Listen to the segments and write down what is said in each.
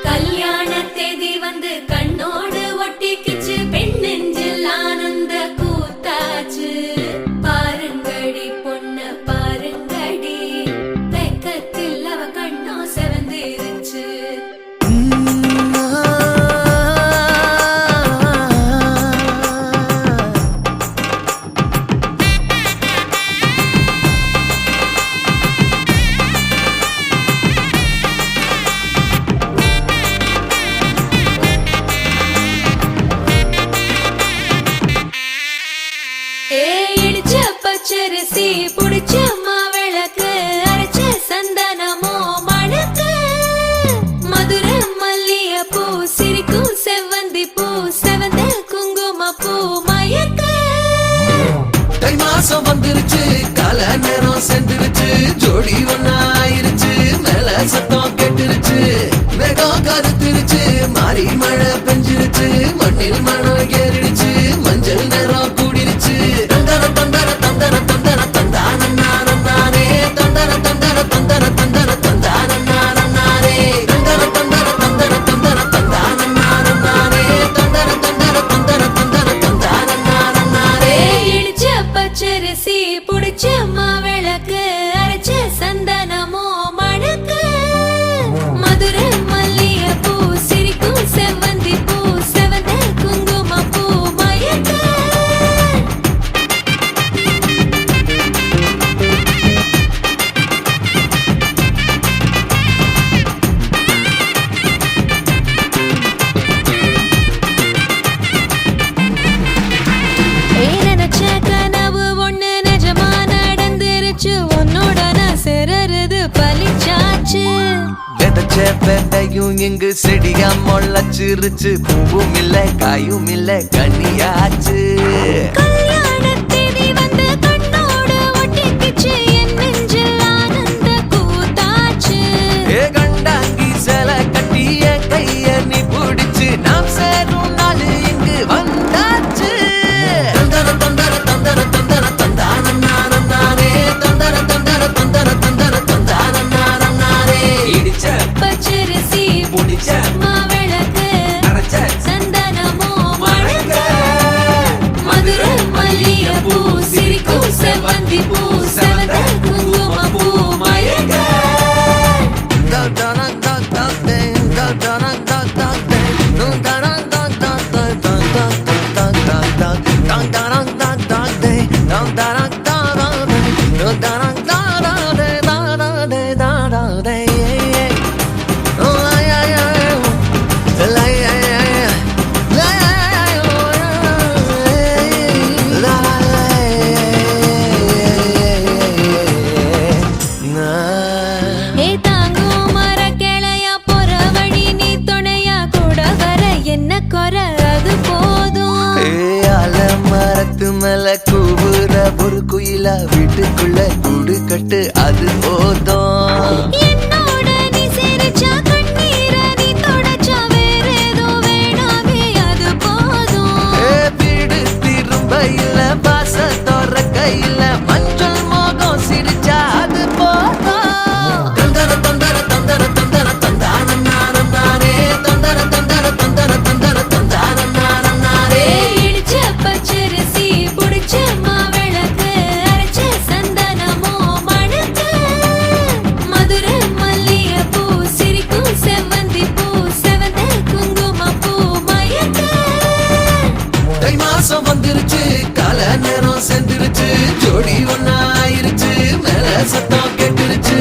கல்யாண தேதி வந்து கண்ணோடு ஒட்டிக்கிச்சு, பெண் நெஞ்சில் ஆனந்த கூத்தாச்சு. பாருங்கடி பொண்ண பாருங்கடி, வெக்கத்தில் அவ கண்ணோ செவந்திருச்சு. இடிச்ச பச்சரிசி புடிச்ச மாவிளக்கு, அரைச்ச சந்தனமோ மணக்கு. மதுரை மல்லிய பூ சிரிக்கும் செவ்வந்தி பூ, செவந்த குங்கும பூ மயக்க. தை மாசம் வந்துருச்சு, கால நேரம் சென்றுருச்சு, ஜோடி ஒன்னா ஆயிருச்சு, மேல சத்தம் கேட்டுருச்சு. மேகம் கருத்துருச்சு, மாறி மழை பெஞ்சிருச்சு, மண்ணில் மனம் ஏறிடுச்சு, மஞ்சள் நேரம் கூடிருச்சு. தந்தர தந்தர தந்தர தந்தர தந்தானே, தந்தர தந்தர தந்தர தந்தர தந்தானே, தந்தர தந்தர தந்தர தந்தர தந்தானே, தந்தர தந்தர தந்தர தந்தர தந்தானே. இடிச்ச பச்சரிசி புடிச்ச மாவிளக்கு, அரைச்ச சந்தனமோ மணக்கு. மதுரை மல்லிய பூ சிரிக்கும் செவ்வந்தி பூ, செவந்த குங்கும பூ மயக்க. நினைச்ச கனவு ஒண்ணு நிஜமா நடந்துருச்சு, உன்னோட நான் சிறருது பலிச்சாச்சு. விதைச்ச விதையும் இங்கு செடியா முளைச்சிருச்சு, பூவும் இல்ல காயும் இல்ல கனியாச்சு. கல்யாண தேதி வந்து கண்ணோடு ஒட்டிக்கிச்சு, என் நெஞ்சில் ஆனந்த கூத்தாச்சு. ஏ கண்டாங்கி சில கட்டி என் கைய நீ பிடிச்சு, நாம் சேரும் நாள் இங்கு வந்தாச்சு. தந்தர தந்தர தந்தர தந்தர தந்தானே, தந்தர தந்தர தந்தர தந்தர தந்தானே. இடிச்ச பச்சரிசி புடிச்ச மாவிளக்கு, அரைச்ச சந்தனமோ மணக்க. மதுரை மல்லிய பூ சிரிக்கும் செவ்வந்தி பூ, செவந்த குங்கும பூ மயக்க. ஏ தாங்கும் மர கிளையா போற வழி நீ துணையா, கூட வர என்ன குறை அது போதும். மரத்து மேல கூவுற ஒரு குயிலா, வீட்டுக்குள்ள கூடு கட்டு அது போதும். என்னோட நீ சிரிச்சா கண்ணீர நீ தொடச்சா, வேற ஏதோ வேணாமே அது போதும். வீடு திரும்ப இல்ல, பாச தோற கையில, மஞ்சள் மோகம் சிரிச்சா அது போதும். தந்தர தந்தர தந்தர தந்தர தந்தானே, தந்தர தந்தர தந்தர தந்தர தந்தானே. இடிச்ச பச்சரிசி புடிச்ச மாவிளக்கு, அரைச்ச சந்தனமோ மணக்க. மதுரை மல்லிய பூ சிரிக்கும் செவ்வந்தி பூ, செவந்த குங்கும பூ மயக்க. தை மாசம் வந்துருச்சு, கால நேரம் சென்றுருச்சு, ஜோடி ஒன்னா ஆயிருச்சு, மேல சத்தம் கேட்டுருச்சு,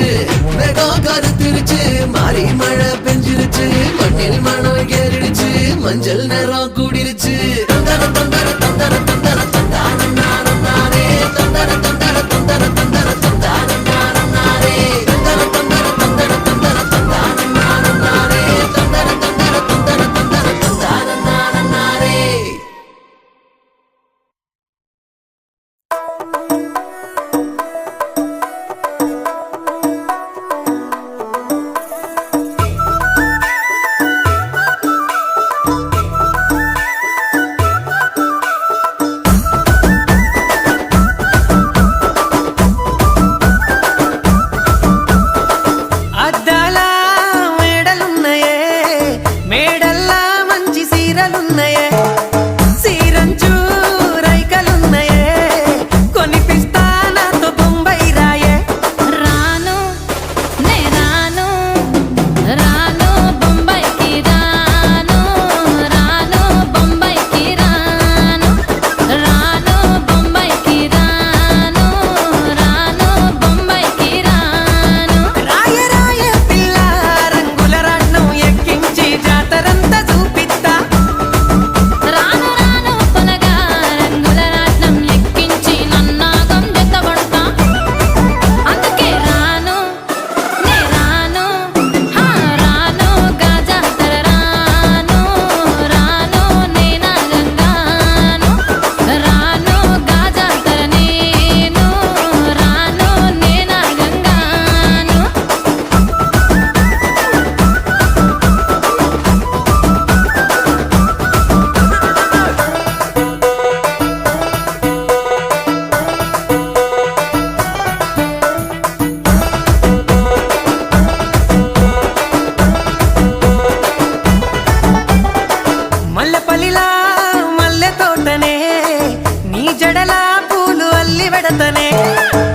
மேகம் கருத்துருச்சு, மாறி மழை பெஞ்சிருச்சு, மண்ணில் மனம் ஏறிடுச்சு, மஞ்சள் நேரம் கூடிருச்சு. தந்தர தந்தர தந்தர தந்தர தந்தானே, தந்தர தந்தர தந்தர தந்தர தந்தானே, தந்தர தந்தர தந்தர தந்தர தந்தானே, தந்தர தந்தர தந்தர தந்தர தந்தானே. ஆ